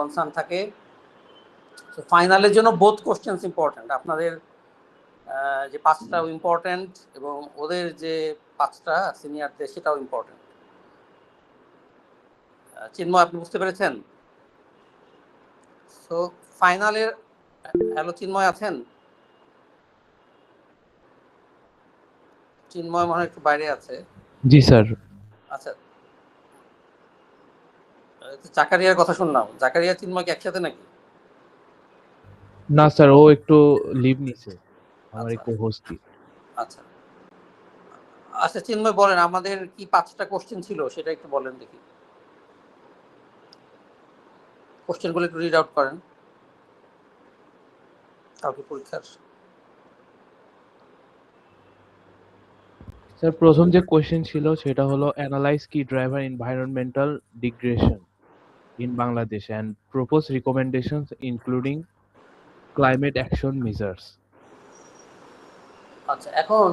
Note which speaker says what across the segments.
Speaker 1: Concern থাকে। তো ফাইনালের জন্য বোথ কোশ্চেন্স ইম্পর্ট্যান্ট, আপনাদের যে 5টাও ইম্পর্ট্যান্ট এবং ওদের যে 5টা সিনিয়রদের সেটাও ইম্পর্ট্যান্ট। চিন্ময়, আপনি বুঝতে পেরেছেন? সো ফাইনালের, হ্যালো চিন্ময় আছেন? চিন্ময় মনে হয় একটু বাইরে আছে।
Speaker 2: জি স্যার।
Speaker 1: আচ্ছা, জাকারিয়ার কথা শুনলাম, জাকারিয়া চিন্ময় কি একসাথে নাকি?
Speaker 2: না স্যার, ও একটু লিভ নিছে, আমার
Speaker 1: আচ্ছা
Speaker 2: একটু হোস্টি।
Speaker 1: আচ্ছা আচ্ছা, চিন্ময় বলেন আমাদের কি 5টা কোশ্চেন ছিল সেটা একটু বলেন দেখি, কোশ্চেনগুলো একটু রিড আউট করেন কালকে পরীক্ষার।
Speaker 2: স্যার, প্রথম যে কোশ্চেন ছিল সেটা হলো analyse key driver environmental degradation in Bangladesh and propose recommendations including climate action measures.
Speaker 1: আচ্ছা, এখন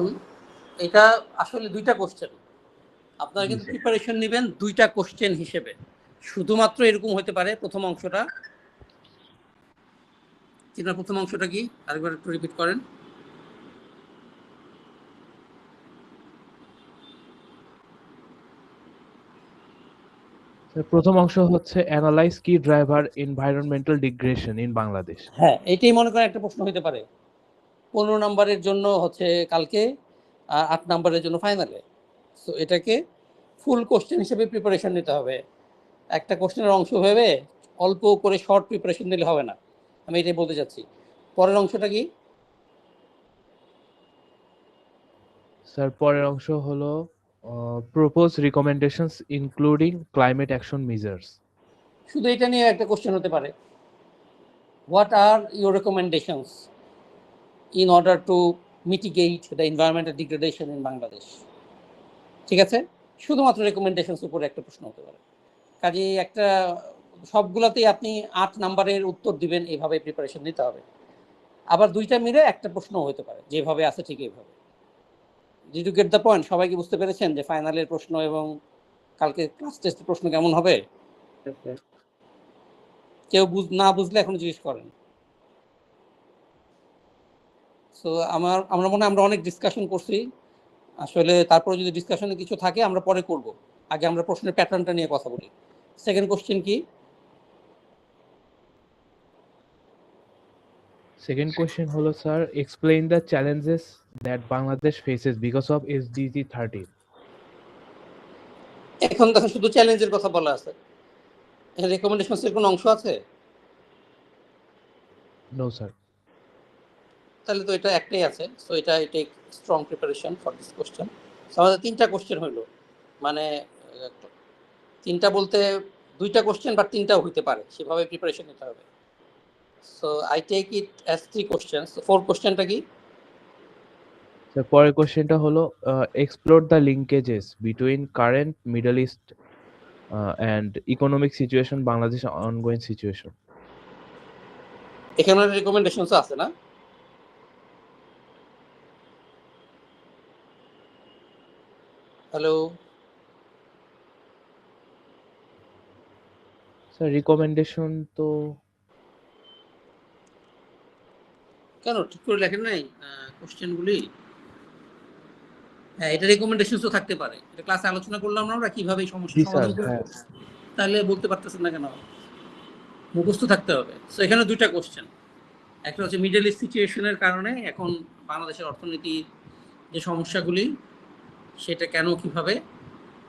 Speaker 1: এটা আসলে 2টা কোশ্চেন, আপনারা
Speaker 2: জি
Speaker 1: কিন্তু
Speaker 2: স্যার।
Speaker 1: প্রিপারেশন নেবেন 2টা কোশ্চেন হিসেবে। শুধুমাত্র এরকম হতে পারে প্রথম অংশটা, চিন্ময় প্রথম অংশটা কি আরেকবার একটু রিপিট করেন।
Speaker 2: স্যার, প্রথম অংশ হচ্ছে analyse key driver environmental degradation in Bangladesh.
Speaker 1: হ্যাঁ, এটাই মনে করেন একটা প্রশ্ন হতে পারে 15 নম্বরের জন্য হচ্ছে কালকে, 8 নম্বরের জন্য ফাইনালে। সো এটাকে ফুল কোশ্চেন হিসেবে প্রিপারেশন নিতে হবে, একটা কোশ্চেনের অংশ ভেবে অল্প করে শর্ট প্রিপারেশন নিলে হবে না, আমি এটাই বলতে চাচ্ছি। পরের অংশটা কি?
Speaker 2: স্যার, পরের অংশ হলো propose recommendations including climate action measures.
Speaker 1: শুধু এটা নিয়ে একটা কোশ্চেন হতে পারে, what are your recommendations in order two mitigate the environmental degradation in Bangladesh. ঠিক আছে, শুধুমাত্র রেকমেন্ডেশনস উপরে একটা প্রশ্ন হতে পারে। কাজে একটা, সবগুলোতেই আপনি 8 নাম্বারের উত্তর দিবেন, এইভাবে প্রিপারেশন নিতে হবে। আবার 2টা মিলে একটা প্রশ্ন হতে পারে, যেভাবে আছে ঠিক এইভাবে। Did you get the point? সবাই কি বুঝতে পেরেছেন যে ফাইনালের প্রশ্ন এবং কালকে ক্লাস টেস্টের প্রশ্ন কেমন হবে? কেউ না বুঝলে এখন জিজ্ঞেস করেন। সো আমরা মনে হয় আমরা অনেক ডিসকাশন করছি আসলে, তারপরে যদি ডিসকাশনে কিছু থাকে আমরা পরে করব, আগে আমরা প্রশ্নের প্যাটার্নটা নিয়ে কথা বলি। সেকেন্ড কোশ্চেন কি?
Speaker 2: সেকেন্ড কোয়েশ্চেন হলো sir, explain the challenges that Bangladesh faces because of SDG 13।
Speaker 1: এখন দেখো শুধু চ্যালেঞ্জের কথা বলা আছে, রেকমেন্ডেশনসের কোনো অংশ আছে?
Speaker 2: No sir.
Speaker 1: তাহলে তো এটা একটাই আছে। সো এটা take strong preparation for this question. আমাদের 3টা কোশ্চেন হইলো, মানে 3টা বলতে 2টা কোশ্চেন বা 3টাও হইতে পারে, সেভাবে প্রিপারেশন নিতে হবে। So I take it as 3 question. So 4 কোশ্চেনটা কি?
Speaker 2: স্যার, পরের কোয়েশ্চেনটা হলো explore the linkages between current Middle East and economic situation Bangladesh ongoing situation.
Speaker 1: এখানে রেকমেন্ডেশনসও আছে না? হ্যালো,
Speaker 2: স্যার, রিকমেন্ডেশন তো
Speaker 1: কেন ঠিক করে লেখেন নাই কোশ্চেনগুলি? হ্যাঁ, এটা রেকমেন্ডেশনস তো থাকতে পারে, এটা ক্লাসে আলোচনা করলাম না আমরা কিভাবে এই সমস্যা
Speaker 2: জি স্যার,
Speaker 1: সমাধান করব।
Speaker 2: হ্যাঁ।
Speaker 1: তাহলে বলতে পারতেছেন না কেন? মুখস্থ থাকতে হবে। সো এখানে 2টা কোশ্চেন, একটা হচ্ছে মিডল ইস্ট সিচুয়েশনের কারণে এখন বাংলাদেশের অর্থনীতির যে সমস্যাগুলি সেটা কেন কিভাবে,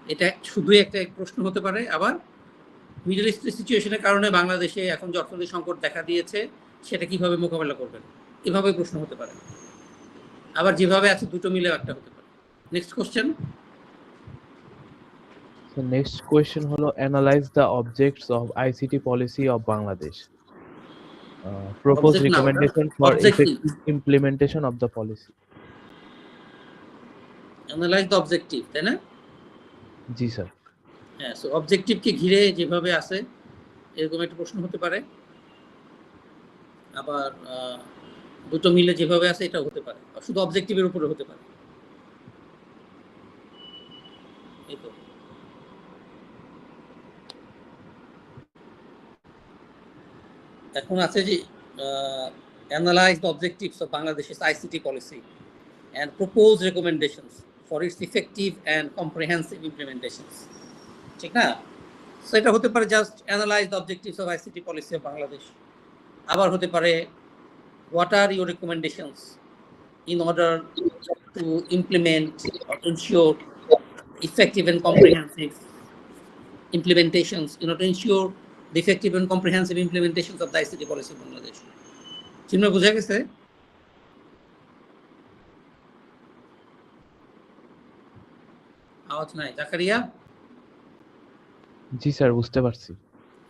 Speaker 1: এটা শুধুই একটা প্রশ্ন হতে পারে। আবার মিডল ইস্ট সিচুয়েশনের কারণে বাংলাদেশে এখন যে অর্থনৈতিক সংকট দেখা দিয়েছে সেটা কিভাবে মোকাবেলা করবেন, এভাবে প্রশ্ন হতে পারে। আবার যেভাবে আছে দুটো মিলেও একটা হতে পারে। Next question.
Speaker 2: So next question হলো analyze the objects of ICT policy of Bangladesh. Propose
Speaker 1: object না, ওটা
Speaker 2: recommendation for
Speaker 1: objective.
Speaker 2: effective implementation of the policy.
Speaker 1: Analyse the objective, তাই না?
Speaker 2: জি স্যার।
Speaker 1: হ্যাঁ, সো অবজেক্টিভকে ঘিরে যেভাবে আছে এরকম একটা প্রশ্ন হতে পারে। আবার দুটো মিলে যেভাবে আছে এটাও হতে পারে, শুধু অবজেক্টিভের উপরে হতে পারে। এই তো। এখন আছে যে analyze the objectives of Bangladesh's ICT policy and propose recommendations for its effective and comprehensive implementations. ঠিক না? সো এটা হতে পারে just analyse the objectives of ICT policy of Bangladesh. আবার হতে পারে what are your recommendations in order to implement or ensure effective and comprehensive implementations, to ensure the effective and comprehensive implementations of the ICT policy of Bangladesh. চিন্ময় বোঝা গেছে? আওয়াজ নাই। জাকারিয়া?
Speaker 2: জি sir, বুঝতে পারছি।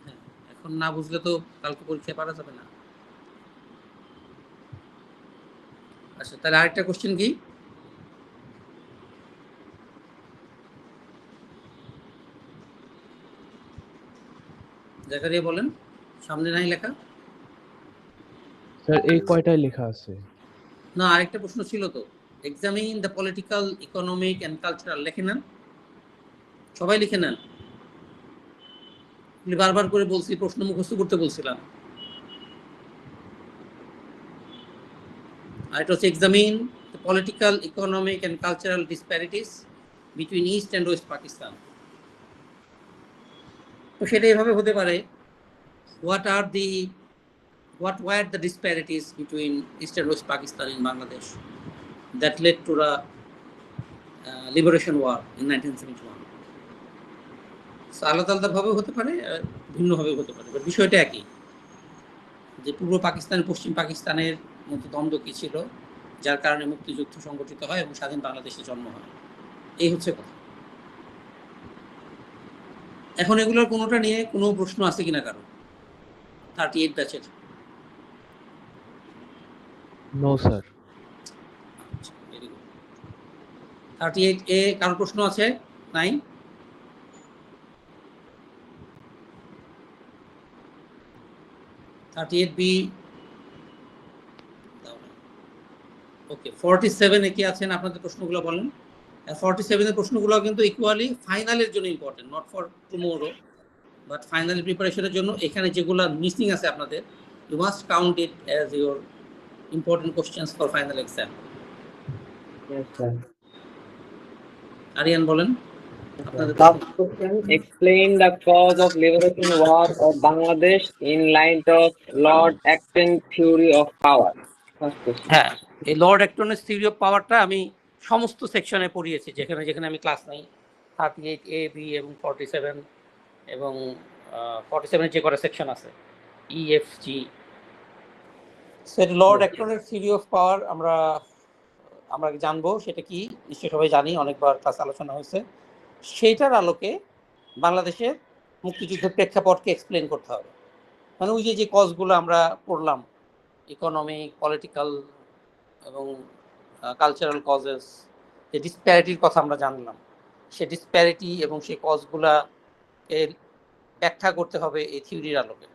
Speaker 1: হ্যাঁ, এখন না বুঝলে তো কালকে পরীক্ষায় পারা যাবে না। আচ্ছা, তাহলে আরেকটা কোশ্চেন কি? জাকারিয়া বলেন, সামনে নাই লেখা?
Speaker 2: স্যার এই কয়টায় লেখা আছে?
Speaker 1: না, আরেকটা প্রশ্ন ছিল তো, examine the political, economic and cultural, লিখে নেন, সবাই লিখে নেন। বারবার করে বলছি, প্রশ্ন মুখস্থ করতে বলছিলাম। আর এটা হচ্ছে examine the political, economic and cultural disparities between east and West Pakistan. তো সেটা এভাবে হতে পারে, what were the disparities between East and West Pakistan in Bangladesh that led to the liberation war in 1971? So আলাদা আলাদা ভাবে হতে পারে, ভিন্নভাবে হতে পারে, বাট বিষয়টা একই, যে পূর্ব পাকিস্তান পশ্চিম পাকিস্তানের মধ্যে দ্বন্দ্ব কি ছিল, যার কারণে মুক্তিযুদ্ধ সংগঠিত হয় এবং স্বাধীন বাংলাদেশে জন্ম হয়। এই হচ্ছে কথা। এখন এগুলোর কোনোটা নিয়ে কোনো প্রশ্ন আছে কিনা কারো? 38 ব্যাচের?
Speaker 2: No sir.
Speaker 1: 38A কারো প্রশ্ন আছে? নাই? ওকে, 47 কি আছেন? আপনাদের প্রশ্নগুলো বলেন। 47 এর প্রশ্নগুলো কিন্তু ইকুয়ালি ফাইনালের জন্য important, not for tomorrow, but final প্রিপারেশনের জন্য। এখানে যেগুলো মিসিং আছে আপনাদের, you must count it as your important questions for final exam. Aryan বলেন আপনাদের।
Speaker 3: Explain the cause of liberation war of Bangladesh in light of Lord Acton's theory of power. First question.
Speaker 1: হ্যাঁ, এই লর্ড অ্যাক্টনের থিওরি অফ পাওয়ারটা আমি সমস্ত সেকশনে পড়িয়েছি, যেখানে যেখানে আমি ক্লাস নেই। 38A, B এবং 47 এবং 47 যে কটা সেকশন আছে, EFG। সেটা লর্ড অ্যাক্টনের থিওরি অফ পাওয়ার আমরা জানবো সেটা কি, নিশ্চয়ই সবাই জানি, অনেকবার ক্লাস আলোচনা হয়েছে। সেইটার আলোকে বাংলাদেশের মুক্তিযুদ্ধের প্রেক্ষাপটকে এক্সপ্লেন করতে হবে। মানে ওই যে কজগুলো আমরা পড়লাম, ইকোনমিক, পলিটিক্যাল এবং কালচারাল কজেস, যে ডিসপ্যারিটির কথা আমরা জানলাম, সে ডিসপ্যারিটি এবং সেই কজগুলাকে ব্যাখ্যা করতে হবে এই থিওরির আলোকে।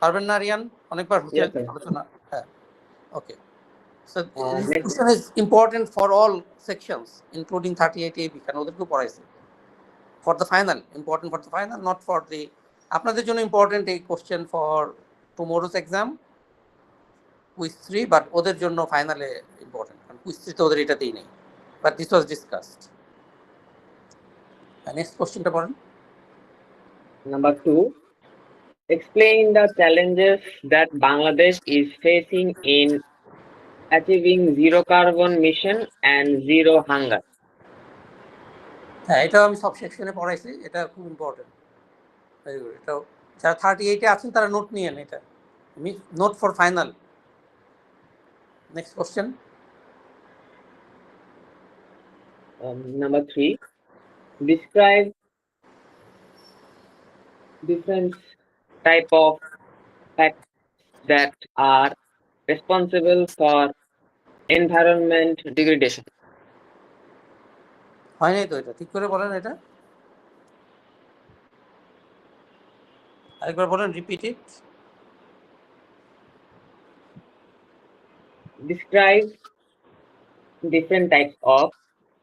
Speaker 1: পারবেন না আরিয়ান? অনেকবার হচ্ছে আলোচনা। হ্যাঁ, ওকে। So this question is important for all sections, including 38A, কারণ ওদেরকেও পড়াইছে। For the final, important for the final, not for the, আপনাদের জন্য ইম্পর্টেন্ট এই question for tomorrow's exam, quiz 3, but ওদের জন্য ফাইনালে ইম্পর্টেন্ট, কারণ কুইজ 3 তো ওদের এটাতেই নেই, but this was discussed. Next কোশ্চেনটা পড়েন।
Speaker 3: Number 2. Explain the challenges that Bangladesh is facing in achieving zero carbon mission and zero hunger.
Speaker 1: হ্যাঁ, এটাও আমি সব সেকশনে পড়াইছি, এটা খুব ইম্পর্টেন্ট। Very good. এটাও যারা 38-এ আছেন তারা নোট নিয়েন, এটা note for final. Next question.
Speaker 3: Number 3. Describe different type of facts that are responsible for environment degradation.
Speaker 1: হয় নাই তো, এটা ঠিক করে বলেন। এটা আরেকবার বলেন, repeat it.
Speaker 3: Describe different types of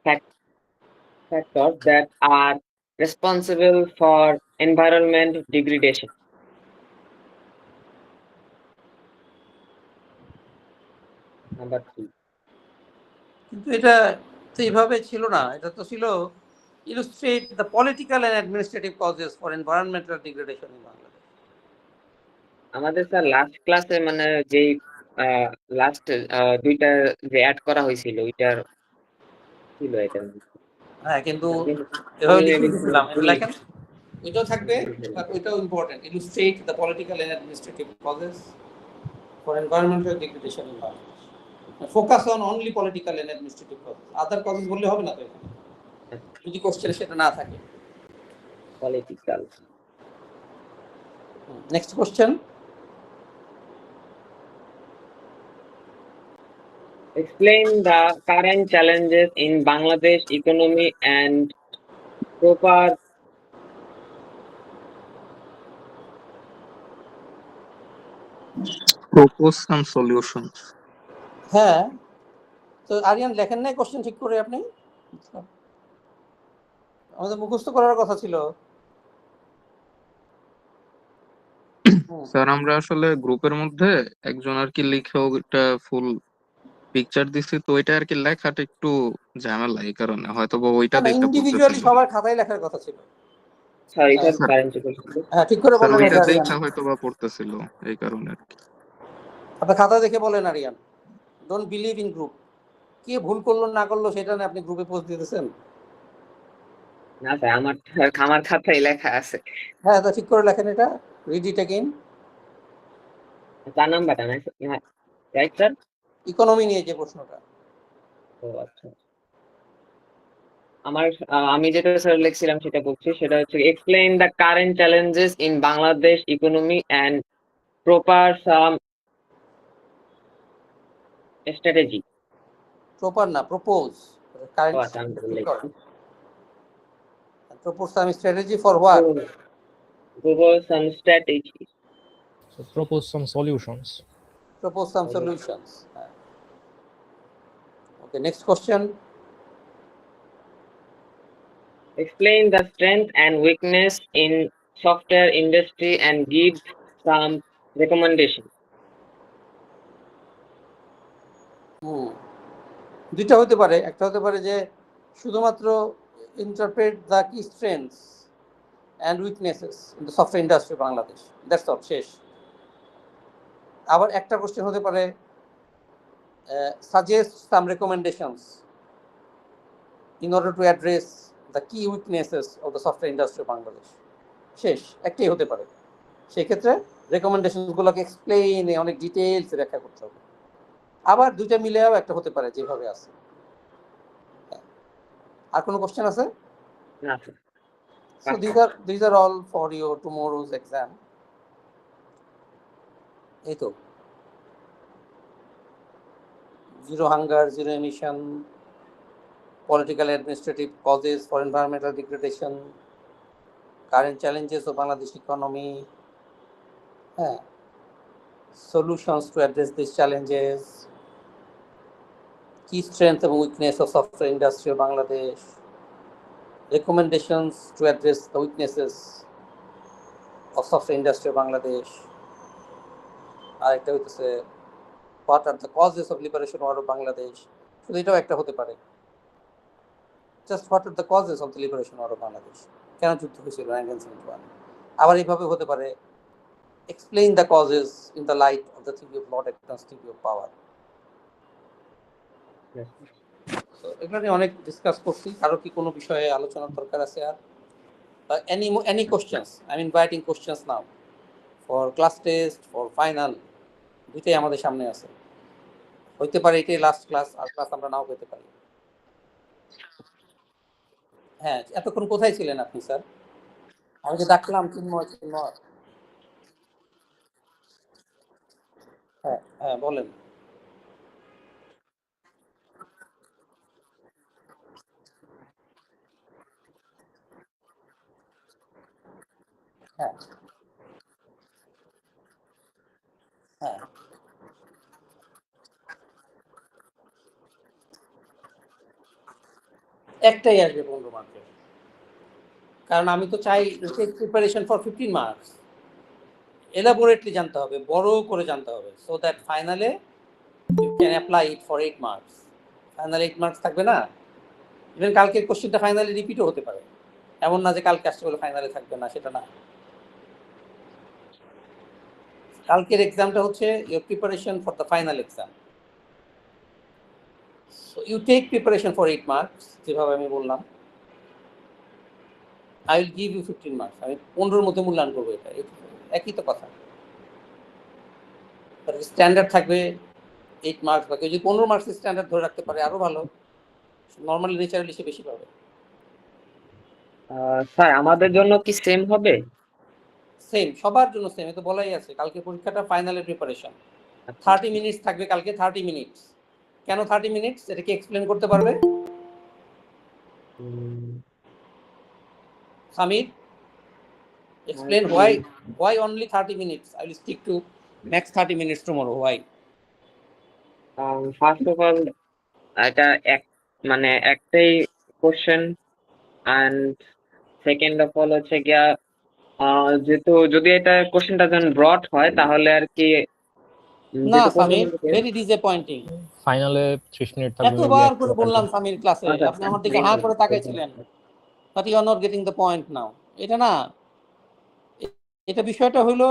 Speaker 3: factors that are responsible for environment degradation. Number 3।
Speaker 1: কিন্তু এটা তো এইভাবে ছিল না, এটা তো ছিল illustrate the political and administrative causes for environmental degradation in Bangladesh.
Speaker 3: আমাদের স্যার লাস্ট ক্লাসে মানে যেই লাস্ট দুইটা যে অ্যাড করা হয়েছিল ওইটার ছিল এটা।
Speaker 1: হ্যাঁ, কিন্তু
Speaker 3: আমি
Speaker 1: এভাবে লিখে
Speaker 3: maybe
Speaker 1: দিয়েছিলাম,
Speaker 3: ভুল
Speaker 1: লেখেন এটাও থাকবে,
Speaker 3: লিখেছি।
Speaker 1: বাট ওইটাও important, illustrate the political and administrative causes for environmental degradation in Bangladesh. Focus on only political and administrative causes, other causes বললে হবে না তো এখানে, যদি কোশ্চেনে সেটা না থাকে।
Speaker 3: Political.
Speaker 1: Next question.
Speaker 3: Explain the current challenges in Bangladesh economy and proper
Speaker 4: propose some solutions.
Speaker 1: হ্যাঁ, তো আরিয়ান লেখেন নাই কোশ্চেন ঠিক করে আপনি? আমাদের মুখস্থ করার কথা ছিল।
Speaker 4: স্যার আমরা আসলে গ্রুপের মধ্যে একজন আর কি লিখে ওটা ফুল পিকচার দিছি, তো ওইটা আর কি লেখাটা একটু ঝামেলা, এই কারণে হয়তো বা ওইটা দেখে
Speaker 1: ইন্ডিভিজুয়ালি
Speaker 4: বলতেছিল।
Speaker 1: সবার খাতায় লেখার কথা ছিল।
Speaker 3: sorry এটা
Speaker 4: স্যার
Speaker 3: কারেন্ট ছিল।
Speaker 1: হ্যাঁ, ঠিক করে
Speaker 4: স্যার
Speaker 1: বলেন
Speaker 4: ওইটা
Speaker 1: এটা আরিয়ান।
Speaker 4: দেখা হয়তো বা পড়তেছিল, এই কারণে আর কি।
Speaker 1: আপনার খাতা দেখে বলেন Aryan, don't believe in group. কে ভুল করলো না করলো সেটা না আপনি গ্রুপে পোস্ট দিতেছেন।
Speaker 3: না স্যার আমার খাতায় লেখা আছে।
Speaker 1: হ্যাঁ, তো ঠিক করে লেখেন এটা, রিড ইট অ্যাগেইন।
Speaker 3: 4 নাম্বারটা না রাইট স্যার?
Speaker 1: ইকোনমি নিয়ে যে প্রশ্নটা।
Speaker 3: ও আচ্ছা। আমি যেটা স্যার লিখছিলাম সেটা বলছি, সেটা হচ্ছে explain the current challenges in Bangladesh economy and proper some strategy.
Speaker 1: Proper না, প্রপোজ।
Speaker 3: ও
Speaker 1: কারেন্ট
Speaker 3: আচ্ছা আমি ভুল লিখছি।
Speaker 1: Propose some strategy for what?
Speaker 3: Propose some strategy.
Speaker 5: So propose some solutions.
Speaker 1: Propose some solutions. Okay, next question.
Speaker 3: Explain the strength and weakness in software industry and give some recommendation.
Speaker 1: দুইটা হতে পারে, একটা হতে পারে যে শুধুমাত্র interpret the key strengths and weaknesses in the software industry Bangladesh, that's all, শেষ। আবার একটা কোশ্চেন হতে পারে suggest some recommendations in order to address the key weaknesses of the software industry Bangladesh, শেষ। একটাই হতে পারে, সেক্ষেত্রে রেকমেন্ডেশনগুলোকে এক্সপ্লেইনে অনেক ডিটেলস ব্যাখ্যা করতে হবে। আবার দুইটা মিলেও একটা হতে পারে যেভাবে আছে। আর কোনো কোশ্চেন আছে?
Speaker 3: না
Speaker 1: So these are all for your tomorrow's exam. এই তো, zero hunger, zero emission, political administrative causes for environmental degradation, current challenges of Bangladesh economy, solutions to address these challenges, key strength and weakness of software industry of Bangladesh, recommendations to address the weaknesses of software industry of Bangladesh. আরেকটা হইতেছে what are the causes of liberation war of Bangladesh. শুধু এটাও একটা হতে পারে, just what are the causes of the liberation war of Bangladesh, কেন যুদ্ধ হয়েছিল 1971। আবার এইভাবে হতে পারে explain the causes in the light of the theory of Lord Acton's theory of power. So এগুলো নিয়ে অনেক ডিসকাস করছি। কারো কি কোনো বিষয়ে আলোচনার দরকার আছে আর? Any questions? I'm inviting questions now for class test, for final. দুইটাই আমাদের সামনে আছে, হইতে পারে এটাই লাস্ট ক্লাস, আর ক্লাস আমরা নাও পেতে পারি। হ্যাঁ, এতক্ষণ কোথায় ছিলেন আপনি স্যার? আমি যে ডাকলাম চিন্ময়। হ্যাঁ হ্যাঁ, বলেন। হ্যাঁ হ্যাঁ, একটাই আসবে 15 মার্কের, কারণ আমি তো চাই প্রিপারেশন ফর 15 মার্কস। এলাবোরেটলি জানতে হবে, বড় করে জানতে হবে, সো দ্যাট ফাইনালে you can apply it for 8 marks. Final 8 marks থাকবে না? ইভেন কালকের কোশ্চেনটা ফাইনালি রিপিটও হতে পারে, এমন না যে কালকে আসতে বলে ফাইনালে থাকবে না, সেটা না। কালকের এক্সামটা হচ্ছে your preparation for the final exam. So you take preparation for 8 marks, যেভাবে আমি বললাম। I will give you 15 marks. আমি 15 মধ্যে মূল্যায়ন করবো, এটা একই তো কথা। স্ট্যান্ডার্ড থাকবে 8 মার্কস, বা কেউ যদি 15 মার্কসের স্ট্যান্ডার্ড ধরে রাখতে পারে আরো ভালো, নর্মালি ন্যাচারালি সে বেশি পাবে।
Speaker 3: স্যার আমাদের জন্য কি সেম হবে?
Speaker 1: সেম, সবার জন্য সেম, তো বলাই আছে। কালকে পরীক্ষাটা ফাইনালের প্রিপারেশন, 30 মিনিটস থাকবে কালকে। 30 মিনিটস কেন 30 মিনিটস, এটা কি এক্সপ্লেন করতে পারবে Samir? Explain why only 30 minutes. I will stick to max 30 minutes tomorrow. Why?
Speaker 3: First of all এটা মানে একটাই question, and second of all হচ্ছে গিয়া যেহেতু যদি এটা কোশ্চেনটা যখন ব্রড হয় তাহলে আর কি
Speaker 1: না সামির, ভেরি ডিসঅ্যাপয়েন্টিং।
Speaker 5: ফাইনালে 30 মিনিট থাকবে।
Speaker 1: এতবার করে বললাম সামির ক্লাসে, আপনি আমার দিকে হাঁ করে তাকাইছিলেন, but you are not getting the point now. এটা না, এটা বিষয়টা হলো,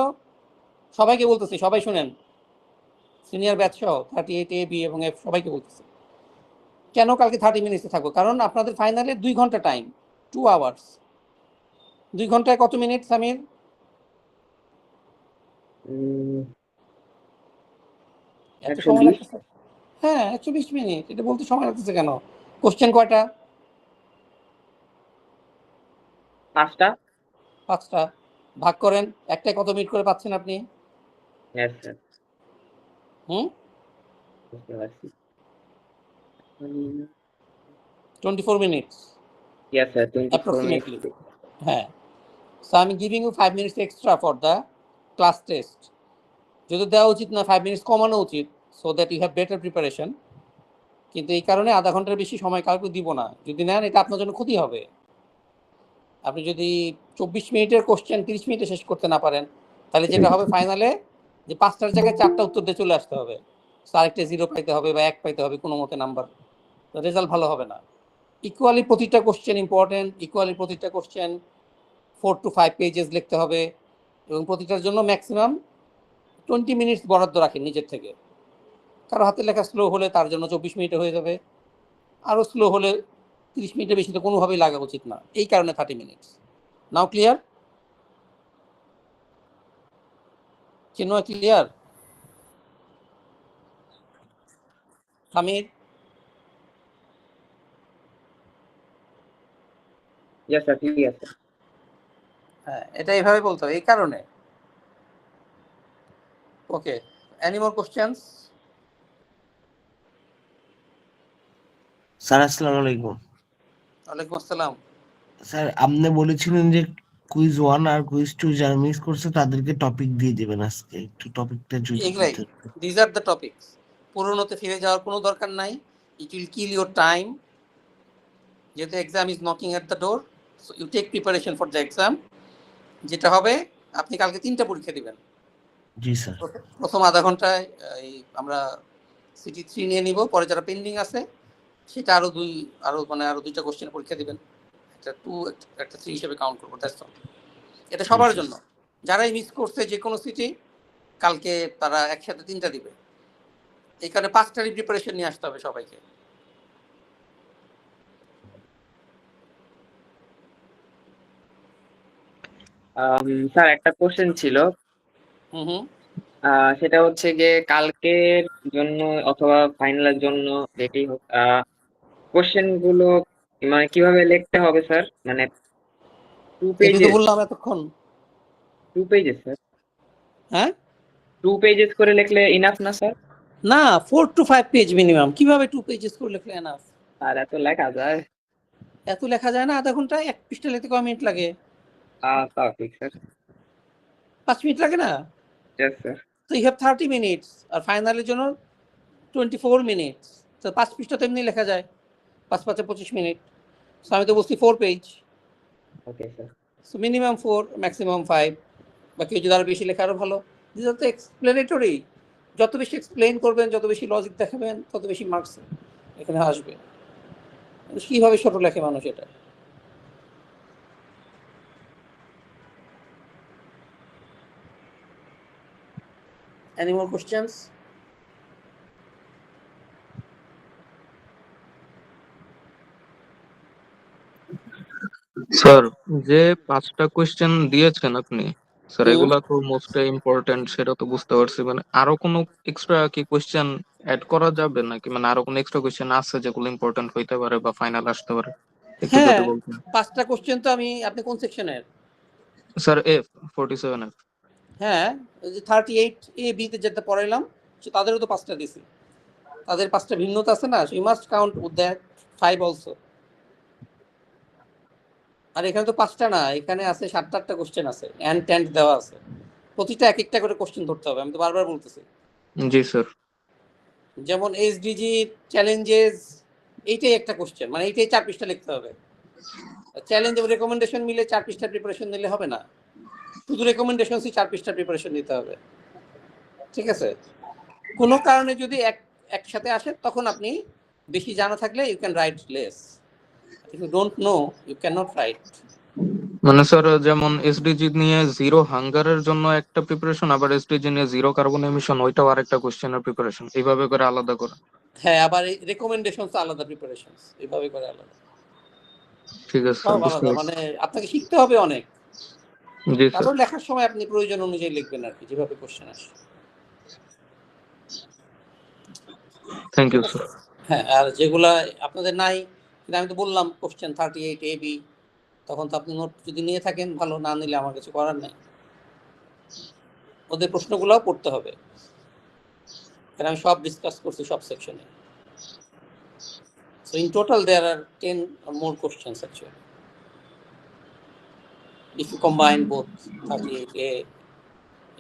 Speaker 1: সবাইকে বলতেছি, সবাই শুনেন, সিনিয়র ব্যাচ সহ 38 A, B এবং F সবাইকে বলতেছি, কেন কালকে 30 মিনিটসে থাকবো? কারণ আপনাদের ফাইনালে 2 ঘন্টা টাইম, 2 আওয়ার্স। 2 ঘন্টায় কত মিনিট সামির? এত সময় লাগতেছে? হ্যাঁ 120 মিনিট। এটা বলতে সময় লাগতেছে কেন? কোশ্চেন কয়টা? 5টা। ভাগ করেন, একটাই কত মিনিট করে পাচ্ছেন আপনি?
Speaker 3: Yes, sir.
Speaker 1: হুম,
Speaker 3: বুঝতে পারছি।
Speaker 1: 24 minutes
Speaker 3: Yes, sir. 24
Speaker 1: approximately.
Speaker 3: minutes.
Speaker 1: হ্যাঁ, সো আমি giving you 5 minutes extra for the class test. যদি দেওয়া উচিত না, 5 মিনিটস কমানো উচিত, so that you have better preparation. কিন্তু এই কারণে আধা ঘন্টার বেশি সময় কাউকে দিব না। যদি নেন এটা আপনার জন্য ক্ষতি হবে। আপনি যদি 24 মিনিটের কোশ্চেন 30 মিনিটে শেষ করতে না পারেন, তাহলে যেটা হবে ফাইনালে, যে 5টার জায়গায় 4টা উত্তর দিয়ে চলে আসতে হবে, আরেকটা 0 পাইতে হবে বা 1 পাইতে হবে কোনো মতে নাম্বার, রেজাল্ট ভালো হবে না। ইকুয়ালি প্রতিটা কোশ্চেন ইম্পর্টেন্ট, ইকুয়ালি প্রতিটা কোশ্চেন 4 to 5 পেজেস লিখতে হবে, এবং প্রতিটার জন্য ম্যাক্সিমাম 20 মিনিটস বরাদ্দ রাখেন নিজের থেকে। কারো হাতে লেখা স্লো হলে তার জন্য 24 মিনিটে হয়ে যাবে, আরও স্লো হলে 30 মিনিটের বেশি তো কোনোভাবেই লাগা উচিত না। এই কারণে 30 minutes. Now clear? Chinmoy clear? Samir?
Speaker 3: Yes, sir. Clear, sir.
Speaker 1: হ্যাঁ, এটা এইভাবে বলতে হবে, এই কারণে। ওকে, এনি মোর কোশ্চেনস?
Speaker 6: স্যার আসসালামু আলাইকুম।
Speaker 1: ওয়ালাইকুম আসসালাম।
Speaker 6: স্যার আপনি বলেছিলেন যে কুইজ 1 আর কুইজ 2 যারা মিস করছে তাদেরকে টপিক দিয়ে দিবেন আজকে, একটু টপিকটা যদি
Speaker 1: এগুলাই, দিস আর দ্য টপিকস। পুরোনোতে ফিরে যাওয়ার কোনো দরকার নাই। It will kill your time, যেহেতু exam is knocking at the door. So you take preparation for the exam. যেটা হবে, আপনি কালকে 3টা পরীক্ষা দিবেন।
Speaker 6: জি স্যার।
Speaker 1: প্রথম আধা ঘন্টায় এই আমরা সিটি 3 নিয়ে নিব, পরে যারা পেন্ডিং আছে সেটা আরো 2টা কোশ্চেন পরীক্ষা দিবেন। একটা 2 একটা 3 হিসেবে কাউন্ট করবো। এটা সবার জন্য, যারাই মিস করছে যে কোনো সিটি, কালকে তারা একসাথে 3টা দিবে। এই কারণে 5টারই প্রিপারেশন নিয়ে আসতে হবে সবাইকে।
Speaker 3: স্যার একটা কোশ্চেন ছিল, সেটা হচ্ছে যে কালকের জন্য অথবা ফাইনালের জন্য যেটাই হোক, কোশ্চেন গুলো মানে কিভাবে লিখতে হবে স্যার? মানে 2
Speaker 1: এটাই তো
Speaker 3: পেজেস,
Speaker 1: বললাম এতক্ষণ।
Speaker 3: 2 পেজেস স্যার?
Speaker 1: হ্যাঁ,
Speaker 3: 2 পেজেস করে লিখলে ইনাফ না স্যার?
Speaker 1: না, 4 to 5 পেজ মিনিমাম। কিভাবে 2 পেজেস করে লিখলে এনাফ?
Speaker 3: আর এত লেখা যায়?
Speaker 1: এত লেখা যায় না, আধা ঘন্টায় 1 পৃষ্ঠা লিখতে কয় মিনিট লাগে?
Speaker 3: তাও ঠিক স্যার।
Speaker 1: 5 মিনিট লাগে না?
Speaker 3: Yes, sir.
Speaker 1: তো ইউ হ্যাভ 30 মিনিটস, আর ফাইনালের জন্য 24 মিনিটস। তো 5 পৃষ্ঠা তো এমনি লেখা যায়, 5 5 25 মিনিট। সো আমি তো বলছি 4 page.
Speaker 3: Okay, sir.
Speaker 1: So minimum 4, maximum 5, বা কেউ যদি আরো বেশি লেখা আরো ভালো। দিস আর তো এক্সপ্লেনেটরি। যত বেশি এক্সপ্লেইন করবেন, যত বেশি লজিক দেখাবেন, তত বেশি মার্কস এখানে আসবে। কিভাবে ছোট লেখে মানুষ এটা? Any more questions?
Speaker 4: স্যার, যে 5টা কোয়েশ্চেন দিয়েছেন আপনি, স্যার
Speaker 1: হুম।
Speaker 4: এগুলা তো মোস্ট ইম্পর্টেন্ট, সেটা তো বুঝতে পারছি। মানে আরো কোনো এক্সট্রা কি কোয়েশ্চেন অ্যাড করা যাবে নাকি? মানে আরো কোনো এক্সট্রা কোয়েশ্চেন আছে যেগুলো ইম্পর্টেন্ট হইতে পারে বা ফাইনাল আসতে পারে? একটু
Speaker 1: হ্যাঁ,
Speaker 4: যদি বলতেন।
Speaker 1: 5টা কোশ্চেন তো আপনি কোন সেকশনের?
Speaker 4: Sir F 47F।
Speaker 1: হ্যাঁ, ওই যে 38A B তে যেটা পড়াইলাম, তাদেরও তো 5টা দিছি। তাদের 5টা ভিন্নতা আছে না, you must count with that 5 also. আর এখানে তো 5টা না, এখানে আছে 7-8টা কোশ্চেন আছে, অ্যান্ড ট্যান্ড দেওয়া আছে। প্রতিটা এক একটা করে কোশ্চেন ধরতে হবে, আমি তো বারবার বলতেছি।
Speaker 4: জি স্যার।
Speaker 1: যেমন এসডিজি চ্যালেঞ্জেস, এইটাই একটা কোশ্চেন, মানে এইটাই 4 পৃষ্ঠা লিখতে হবে। চ্যালেঞ্জ এবং রেকমেন্ডেশন মিলে 4 পৃষ্ঠার প্রিপারেশন নিলে হবে না, শুধু রেকমেন্ডেশনসই 4 পৃষ্ঠার প্রিপারেশন নিতে হবে। ঠিক আছে? কোনো কারণে যদি একসাথে আসে, তখন আপনি বেশি জানা থাকলে you can write less. If you don't know, you cannot write.
Speaker 4: মানে স্যার যেমন এসডিজি নিয়ে জিরো হাঙ্গারের জন্য একটা প্রিপারেশন, আবার এসডিজি নিয়ে জিরো কার্বন এমিশন ওইটাও আরেকটা কোশ্চেনের প্রিপারেশন, এইভাবে করে আলাদা করে।
Speaker 1: হ্যাঁ, আবার এই রেকমেন্ডেশনস আলাদা, প্রিপারেশনস এইভাবে করে আলাদা।
Speaker 4: ঠিক আছে স্যার,
Speaker 1: সব
Speaker 4: বুঝতে
Speaker 1: আলাদা,
Speaker 4: পারছি।
Speaker 1: মানে আপনাকে শিখতে হবে অনেক।
Speaker 4: জি স্যার।
Speaker 1: তারপর লেখার সময় আপনি প্রয়োজন অনুযায়ী লিখবেন আর কি, যেভাবে কোশ্চেন আসে।
Speaker 4: থ্যাংক ইউ
Speaker 1: ঠিক আছে?
Speaker 4: স্যার।
Speaker 1: হ্যাঁ, আর যেগুলা আপনাদের নাই, কিন্তু আমি তো বললাম কোশ্চেন 38A B, তখন তো আপনি নোট যদি নিয়ে থাকেন ভালো, না নিলে আমার কিছু করার নাই। ওদের প্রশ্নগুলোও পড়তে হবে, কারণ আমি সব ডিসকাস করছি সব সেকশনে। So in total there are 10 or more questions actually, if you combine both 38A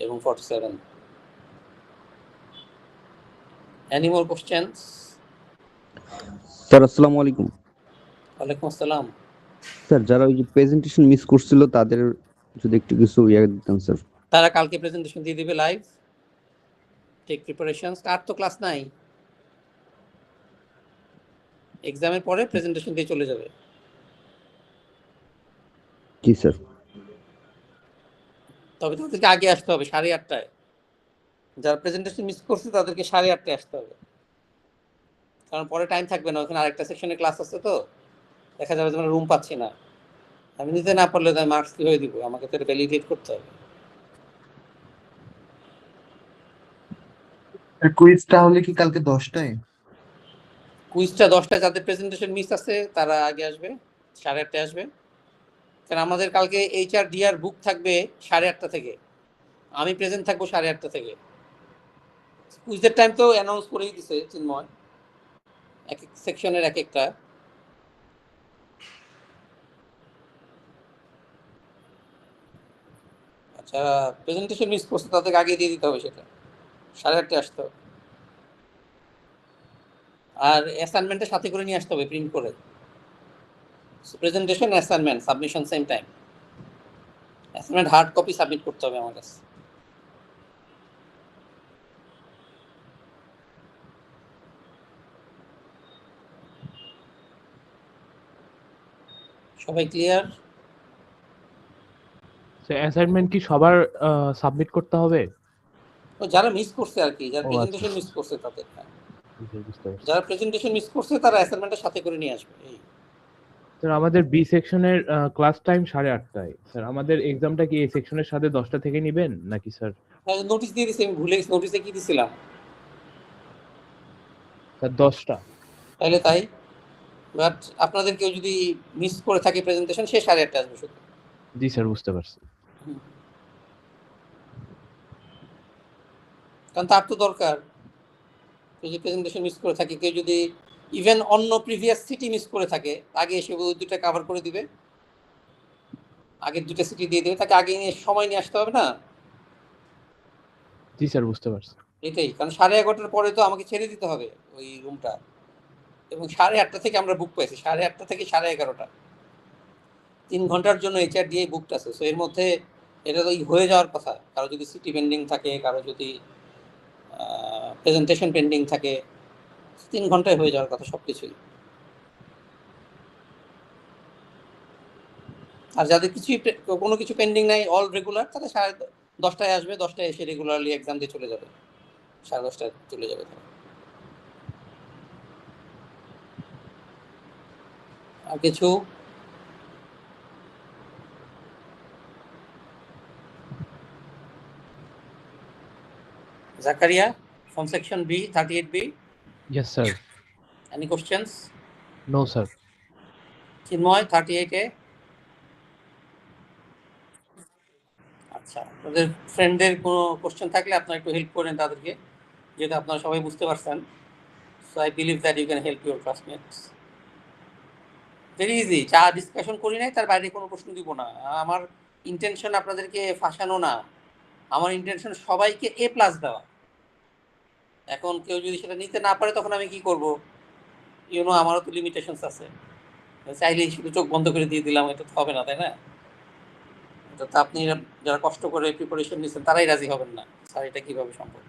Speaker 1: এবং 47. Any more questions?
Speaker 7: স্যার আসসালামু আলাইকুম।
Speaker 1: ওয়ালাইকুম আসসালাম।
Speaker 7: স্যার যারা ওই যে প্রেজেন্টেশন মিস করছিল তাদের যদি একটু কিছু দিতাম স্যার।
Speaker 1: তারা কালকে প্রেজেন্টেশন দিয়ে দিবে লাইভ, টেক প্রিপারেশনস। আর তো ক্লাস নাই, এক্সামের পরে প্রেজেন্টেশন দিয়ে চলে যাবে।
Speaker 7: জি স্যার।
Speaker 1: তবে তাদেরকে আগে আসতে হবে 8:30টায়। যারা প্রেজেন্টেশন মিস করছে তাদেরকে 8:30টায় আসতে হবে, কারণ পরে টাইম থাকবে না, ওখানে আরেকটা সেকশনে ক্লাস আছে, তো দেখা যাবে যে রুম পাচ্ছি না। আমি নিতে না পারলে তাই মার্কস কি হয়ে দিব, আমাকে তো এটা ভ্যালিডেট করতে হবে।
Speaker 6: কুইজটা হলে কি কালকে 10টায়?
Speaker 1: কুইজটা 10টায়, যাদের প্রেজেন্টেশন মিস আছে তারা আগে আসবে, 8:30টায় আসবে। কারণ আমাদের কালকে HRDR বুক থাকবে 8:30 থেকে, আমি প্রেজেন্ট থাকবো 8:30 থেকে। কুইজের টাইম তো অ্যানাউন্স করেই দিছে চিন্ময়, এক এক সেকশনের এক একটা। আচ্ছা, প্রেজেন্টেশন মিস করছে তাদেরকে আগে দিয়ে দিতে হবে, সেটা 8:30টায় আসতে হবে। আর অ্যাসাইনমেন্টের সাথে করে নিয়ে আসতে হবে প্রিন্ট করে। Presentation, assignment, submission same time. Assignment hard copy submit করতে হবে আমার কাছে। সবাই ক্লিয়ার?
Speaker 2: অ্যাসাইনমেন্ট কি সবার সাবমিট করতে হবে?
Speaker 1: যারা মিস করছে আর কি, যারা
Speaker 2: ও,
Speaker 1: প্রেজেন্টেশন
Speaker 2: আচ্ছা।
Speaker 1: মিস করছে তাদের। হ্যাঁ,
Speaker 2: বুঝতে পারছি।
Speaker 1: যারা প্রেজেন্টেশন মিস করছে তারা অ্যাসাইনমেন্টের সাথে করে নিয়ে আসবে। এই
Speaker 2: স্যার আমাদের বি সেকশনের ক্লাস টাইম 8:30টায়। স্যার আমাদের এক্সামটা কি এই সেকশনের সাথে 10টা থেকে নেবেন নাকি স্যার?
Speaker 1: নোটিশ দিয়ে দিছি, আমি ভুলে গেছি নোটিশে কি দিছিলাম।
Speaker 2: স্যার 10টা।
Speaker 1: তাহলে তাই, বাট আপনাদের কেউ যদি মিস করে থাকে প্রেজেন্টেশন, সে 8:30টায় আসবে শুধু।
Speaker 2: জি স্যার, বুঝতে পারছি।
Speaker 1: কারণ তার তো দরকার, কেউ যদি প্রেজেন্টেশন মিস করে থাকে, কেউ যদি ইভেন অন্য প্রিভিয়াস সিটি মিস করে থাকে, আগে এসে ওই দুটো কভার করে দিবে, আগের দুটো সিটি দিয়ে দেবে, তাকে আগে নিয়ে সময় নিয়ে আসতে হবে না।
Speaker 2: জি স্যার, বুঝতে পারছি।
Speaker 1: এটাই, কারণ 11:30টার পরে তো আমাকে ছেড়ে দিতে হবে ওই রুমটা, এবং 8:30 থেকে আমরা বুক পাইছি, 8:30 থেকে 11:30, 3 ঘন্টার জন্য HRDA বুকড আছে। সো এর মধ্যে এটা তো হয়ে যাওয়ার কথা, কারো যদি সিটি পেন্ডিং থাকে, কারো যদি প্রেজেন্টেশন পেন্ডিং থাকে, 3 ঘন্টায় হয়ে যাওয়ার কথা সবকিছুই। আর যাদের কোনো কিছু পেন্ডিং নাই, অল রেগুলার, তারা 10:30 আসবে, 10টায় এসে রেগুলারলি এক্সাম দিয়ে চলে যাবে, 10:30টায় চলে যাবে তারা। আর কিছু Zakaria from section B, 38B,
Speaker 2: Yes, sir.
Speaker 1: any questions?
Speaker 2: No, sir.
Speaker 1: Chinmoy, 38A. আচ্ছা, আপনাদের ফ্রেন্ডদের কোনো কোশ্চেন থাকলে আপনারা একটু হেল্প করেন তাদেরকে, যেটা আপনারা সবাই বুঝতে পারছেন। So I believe that you can help your classmates. Very easy, যা ডিসকাশন করি নাই তার বাইরে কোনো প্রশ্ন দিব না। আমার ইন্টেনশন আপনাদেরকে ফাঁসানো না, আমার ইন্টেনশন সবাইকে A+ দেওয়া। এখন কেউ যদি সেটা নিতে না পারে তখন আমি কি করব? আমারও তো লিমিটেশনস আছে। চাইলেই শুধু চোখ বন্ধ করে দিয়ে দিলাম, এটা তো হবে না, তাই না? এটা তো আপনি যারা কষ্ট করে প্রিপারেশন নিচ্ছেন তারাই রাজি হবেন না, স্যার এটা কীভাবে সম্ভব?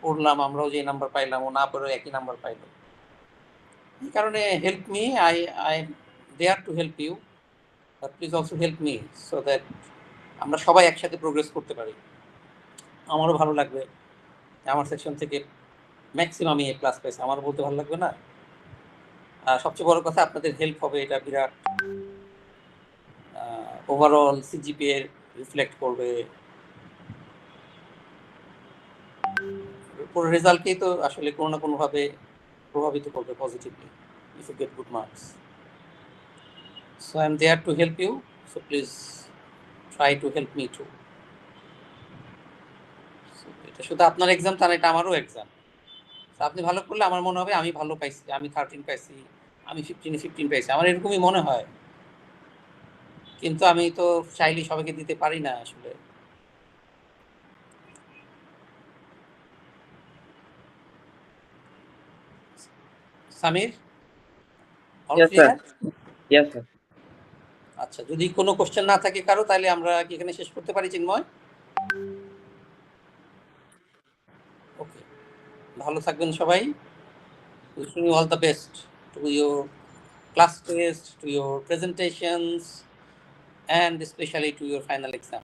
Speaker 1: পড়লাম, আমরাও যে নাম্বার পাইলাম, ও না পড়েও একই নাম্বার পাইল। এই কারণে help me, I there to help you, but please also help me so that আমরা সবাই একসাথে প্রোগ্রেস করতে পারি। আমারও ভালো লাগবে আমার সেকশন থেকে ম্যাক্সিমাম A+ পাইছে, আমারও বলতে ভালো লাগবে না? আর সবচেয়ে বড় কথা, আপনাদের হেল্প হবে, এটা বিরাট ওভারঅল CGPA রিফ্লেক্ট করবে, পুরো রেজাল্টকেই তো আসলে কোনো না কোনোভাবে প্রভাবিত করবে positively if you get good marks. So I am there to help you, so please try to help me too. এটা শুধু আপনার এক্সাম তা না, এটা আমারও এক্সাম। আপনি ভালো করলে আমার মনে হবে আমি ভালো পাইছি, আমি 13 পাইছি, আমি 15 পাইছি, আমার এরকমই মনে হয়। কিন্তু আমি তো চাইলেই সবাইকে দিতে পারি না আসলে। Samir, all
Speaker 3: Yes, sir.
Speaker 1: clear?
Speaker 3: Yes, sir.
Speaker 1: আচ্ছা, যদি কোনো কোশ্চেন না থাকে কারো, তাহলে আমরা কি এখানে শেষ করতে পারি চিন্ময়? ওকে, ভালো থাকবেন সবাই। wishing you all the best to your class test, to your presentations, and especially to your final exam.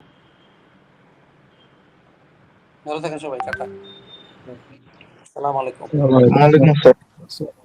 Speaker 1: ভালো থাকেন সবাই, টাটা, আসসালামু আলাইকুম।
Speaker 4: ওয়ালাইকুম আসসালাম।